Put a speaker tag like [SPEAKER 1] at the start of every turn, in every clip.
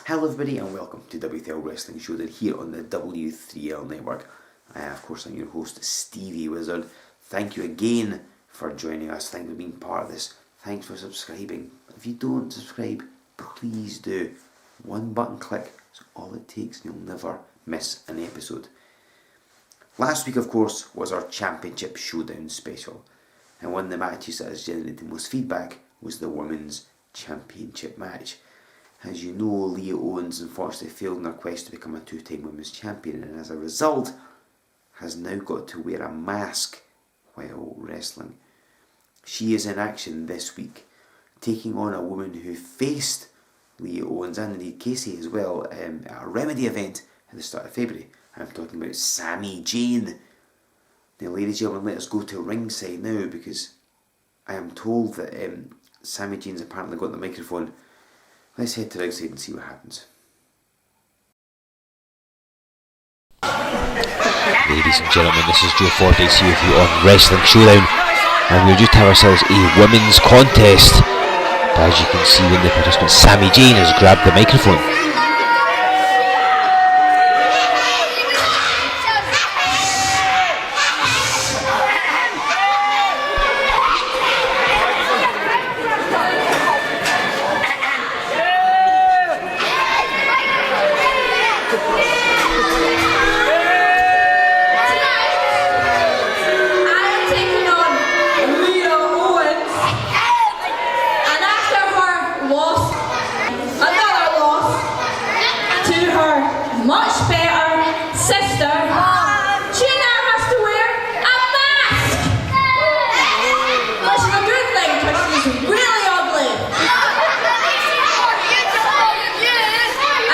[SPEAKER 1] Hello everybody and welcome to W3L Wrestling Showdown here on the W3L network. Of course I'm your host Stevie Wizard. Thank you again for joining us. Thank you for being part of this. Thanks for subscribing. If you don't subscribe, please do. One button click is all it takes and you'll never miss an episode. Last week of course was our Championship Showdown special, and one of the matches that has generated the most feedback was the Women's Championship match. As you know, Leah Owens unfortunately failed in her quest to become a two-time Women's Champion, and as a result has now got to wear a mask while wrestling. She is in action this week, taking on a woman who faced Leah Owens and indeed Casey as well at a Remedy event at the start of February. I'm talking about Sammi Jayne. Now ladies and gentlemen, let us go to ringside now, because I am told that Sammi Jayne's apparently got the microphone. Let's head to ringside and see what happens.
[SPEAKER 2] Ladies and gentlemen, this is Joe Fordyce here with you on Wrestling Showdown, and we're just to have ourselves a women's contest. But as you can see, when the participant Sammi Jayne has grabbed the microphone.
[SPEAKER 3] Much better sister. She now has to wear a mask. Which is a good thing because she's really ugly.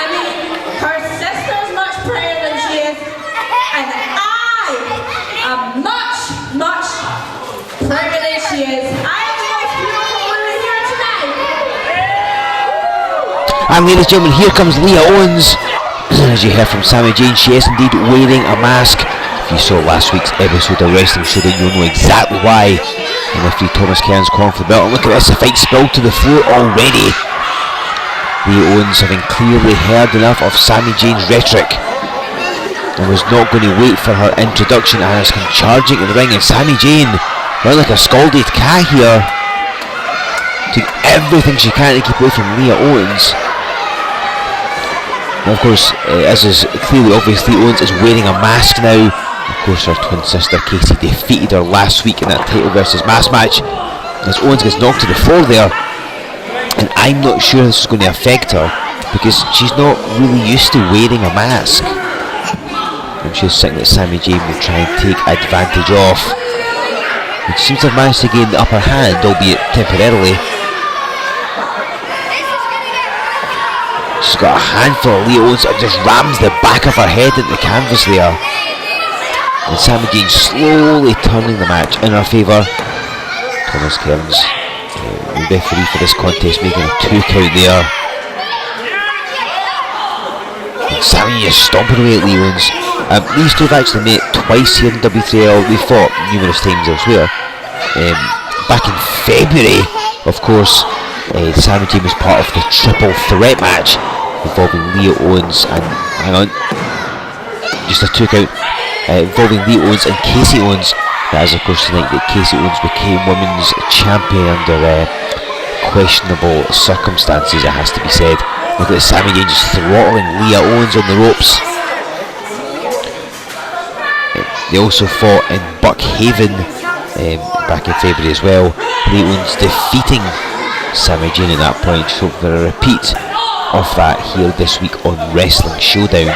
[SPEAKER 3] I mean, her sister's much prettier than she is, and I am much, much prettier than she is. I am the most beautiful woman here tonight.
[SPEAKER 2] And ladies and gentlemen, here comes Leah Owens. As you heard from Sammi Jayne, she is indeed wearing a mask. If you saw last week's episode of Wrestling Showdown, you'll know exactly why. And referee Thomas Cairns calling for the belt. And look at this, the fight spilled to the floor already. Leah Owens, having clearly heard enough of Sammi Jayne's rhetoric, and was not going to wait for her introduction, and has come charging in the ring. And Sammi Jayne, running like a scalded cat here, doing everything she can to keep away from Leah Owens. Now, of course, as is clearly obvious, Leah Owens is wearing a mask now. Of course, her twin sister Casey defeated her last week in that title versus mask match, as Owens gets knocked to the floor there. And I'm not sure this is going to affect her, because she's not really used to wearing a mask. I'm sure something that Sammi Jayne will try and take advantage of, which seems to have managed to gain the upper hand, albeit temporarily. She's got a handful of Leah Owens and just rams the back of her head into the canvas there. And Sammi Jayne slowly turning the match in her favour. Thomas Cairns, the referee for this contest, making a 2 count there. And Sammi is stomping away at Leah Owens. These two have actually met twice here in W3L. They fought numerous times elsewhere. Back in February, of course, Sammi Jayne was part of the triple threat match involving Leah Owens and, hang on, just a 2 count, involving Leah Owens and Casey Owens. That is of course tonight that Casey Owens became women's champion under questionable circumstances, it has to be said. Look at Sammi Jayne just throttling Leah Owens on the ropes. They also fought in Buckhaven back in February as well. Leah Owens defeating Sammi Jayne at that point, so for a repeat of that here this week on Wrestling Showdown.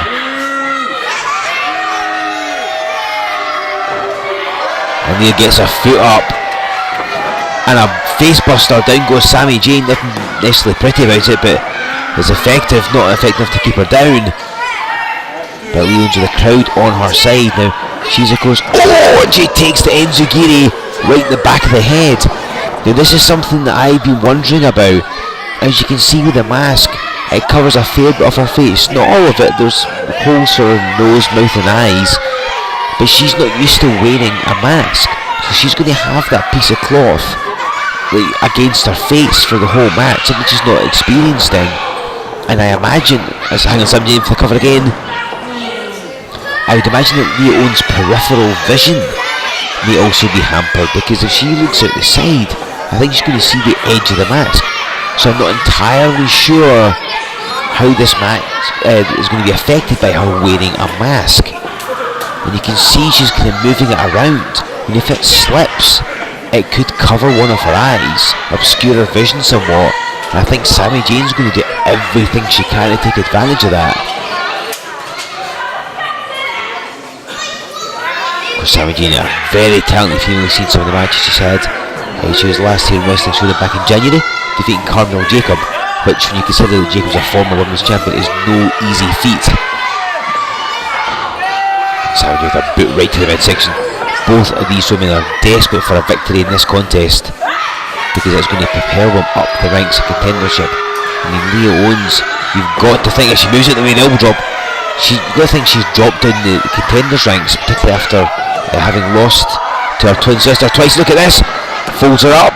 [SPEAKER 2] And Leah gets her foot up and a face buster. Down goes Sammi Jayne. Nothing necessarily pretty about it, but it's effective. Not effective enough to keep her down. But Leah Owens with the crowd on her side now. She's of course, and she takes the Enziguri right in the back of the head. Now this is something that I've been wondering about. As you can see with the mask, it covers a fair bit of her face. Not all of it, there's holes for her nose, mouth and eyes. But she's not used to wearing a mask. So she's going to have that piece of cloth against her face for the whole match, something she's not experienced in. And I imagine, as hang on, Sammi Jayne for the cover again, I would imagine that Leah Owens' peripheral vision may also be hampered, because if she looks at the side, I think she's going to see the edge of the mask. So I'm not entirely sure how this match is going to be affected by her wearing a mask. And you can see she's kind of moving it around, and if it slips, it could cover one of her eyes, obscure her vision somewhat. And I think Sammi Jayne's going to do everything she can to take advantage of that. Sammi Jayne, a very talented female. We've seen some of the matches she's had. She was last here in Wrestling Showdown back in January, defeating Carmel Jacob, which, when you consider that Jacob's a former women's champion, is no easy feat. Sammi Jayne with a boot right to the midsection. Both of these women are desperate for a victory in this contest, because it's going to propel them up the ranks of contendership. I mean, Leah Owens, you've got to think, if she moves it the way the elbow drop, you've got to think she's dropped down the contenders ranks, particularly after having lost to her twin sister twice. Look at this, folds her up,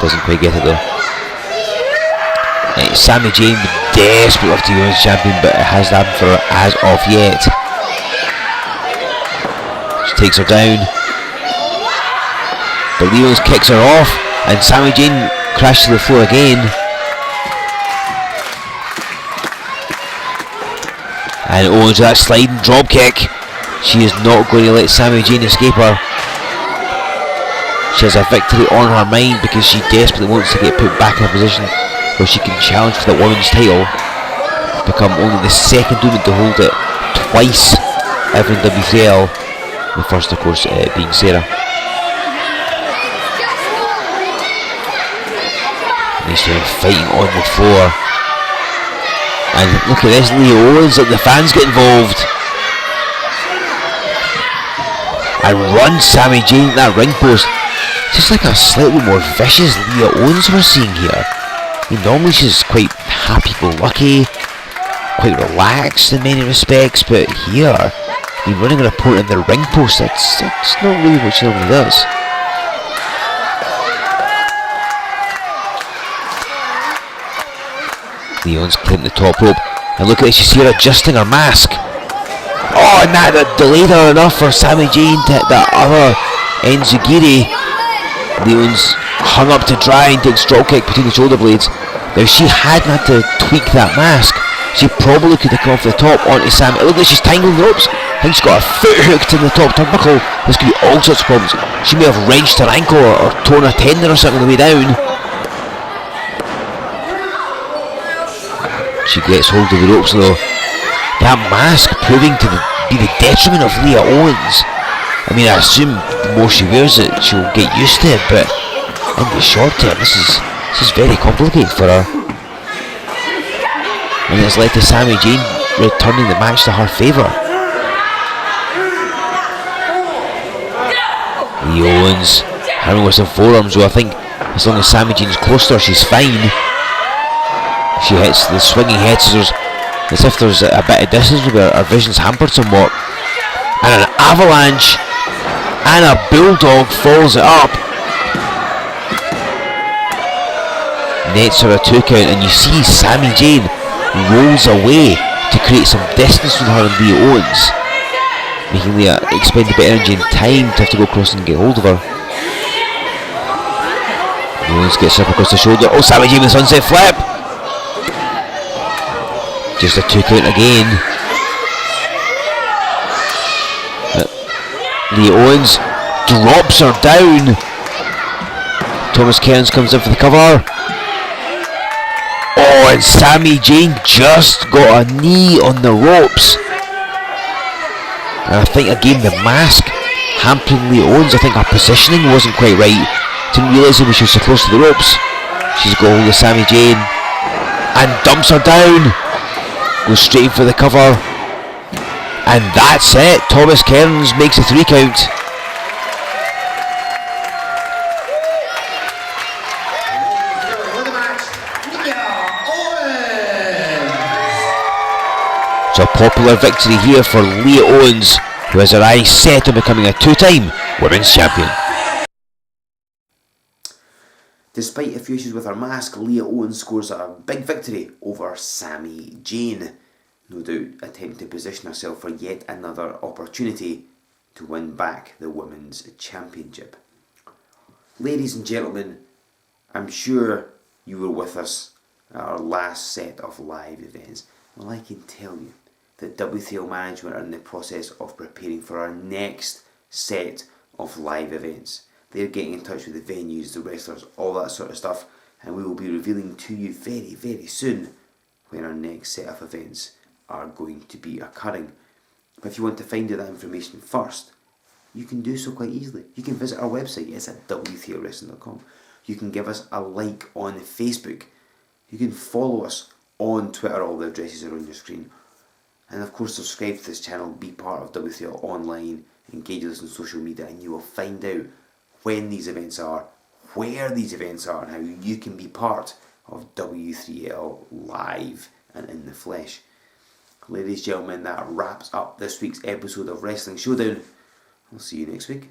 [SPEAKER 2] doesn't quite get it though. Sammi Jayne desperate to be women's champion, but it hasn't happened for her as of yet. She takes her down, but Leah Owens kicks her off, and Sammi Jayne crashes to the floor again. And Owens with that sliding drop kick. She is not going to let Sammi Jayne escape her. She has a victory on her mind, because she desperately wants to get put back in a position where she can challenge for the women's title, become only the second woman to hold it twice ever in W3L. The first, of course, being Sarah. And he's fighting on the floor. And look at this, Leah Owens, let the fans get involved. And runs Sammi Jayne at that ring post. Just like a slightly more vicious Leah Owens we're seeing here. I mean, normally she's quite happy-go-lucky, quite relaxed in many respects, but here, I mean, running an opponent in the ring post, that's not really what she normally does. Leah Owens climbing the top rope, and look at this, you see her adjusting her mask. Oh, and that delayed her enough for Sammi Jayne to hit that other enziguri. Leah Owens hung up to dry and takes drop kick between the shoulder blades. Now, if she hadn't had to tweak that mask, she probably could have come off the top onto Sammi. Look like she's tangling the ropes. I think she's got her foot hooked in the top turnbuckle. This could be all sorts of problems. She may have wrenched her ankle or torn her tendon or something on the way down. She gets hold of the ropes though. That mask proving to be the detriment of Leah Owens. I mean, I assume the more she wears it, she'll get used to it, but in the short term, this is very complicated for her. And it's led to Sammi Jayne returning the match to her favour. Leah Owens having with some forearms, so I think as long as Sammi Jayne's close to her, she's fine. She hits the swinging head scissors as if there's a bit of distance where her vision's hampered somewhat. And an avalanche, and a bulldog follows it up. Nets her a 2 count, and you see Sammi Jayne rolls away to create some distance with her and Leah Owens, making Leah expend a bit of energy and time to have to go across and get hold of her. Owens gets up across the shoulder. Oh, Sammi Jayne with the sunset flip. Just a 2 count again. Leah Owens drops her down. Thomas Cairns comes in for the cover. Oh, and Sammi Jayne just got a knee on the ropes. And I think again the mask hampering Leah Owens. I think her positioning wasn't quite right. Didn't realise that she was so close to the ropes. She's got hold of Sammi Jayne and dumps her down. Goes straight in for the cover. And that's it. Thomas Cairns makes a 3 count. So a popular victory here for Leah Owens, who has her eyes set on becoming a 2-time Women's Champion.
[SPEAKER 1] Despite a few issues with her mask, Leah Owens scores a big victory over Sammi Jayne, no doubt attempting to position herself for yet another opportunity to win back the Women's Championship. Ladies and gentlemen, I'm sure you were with us at our last set of live events. Well, I can tell you that W3L management are in the process of preparing for our next set of live events. They're getting in touch with the venues, the wrestlers, all that sort of stuff, and we will be revealing to you very, very soon when our next set of events are going to be occurring. But if you want to find out that information first, you can do so quite easily. You can visit our website, it's at w3lwrestling.com. You can give us a like on Facebook. You can follow us on Twitter, all the addresses are on your screen. And of course, subscribe to this channel, be part of W3L Online, engage with us on social media, and you will find out when these events are, where these events are, and how you can be part of W3L live and in the flesh. Ladies and gentlemen, that wraps up this week's episode of Wrestling Showdown. I'll see you next week.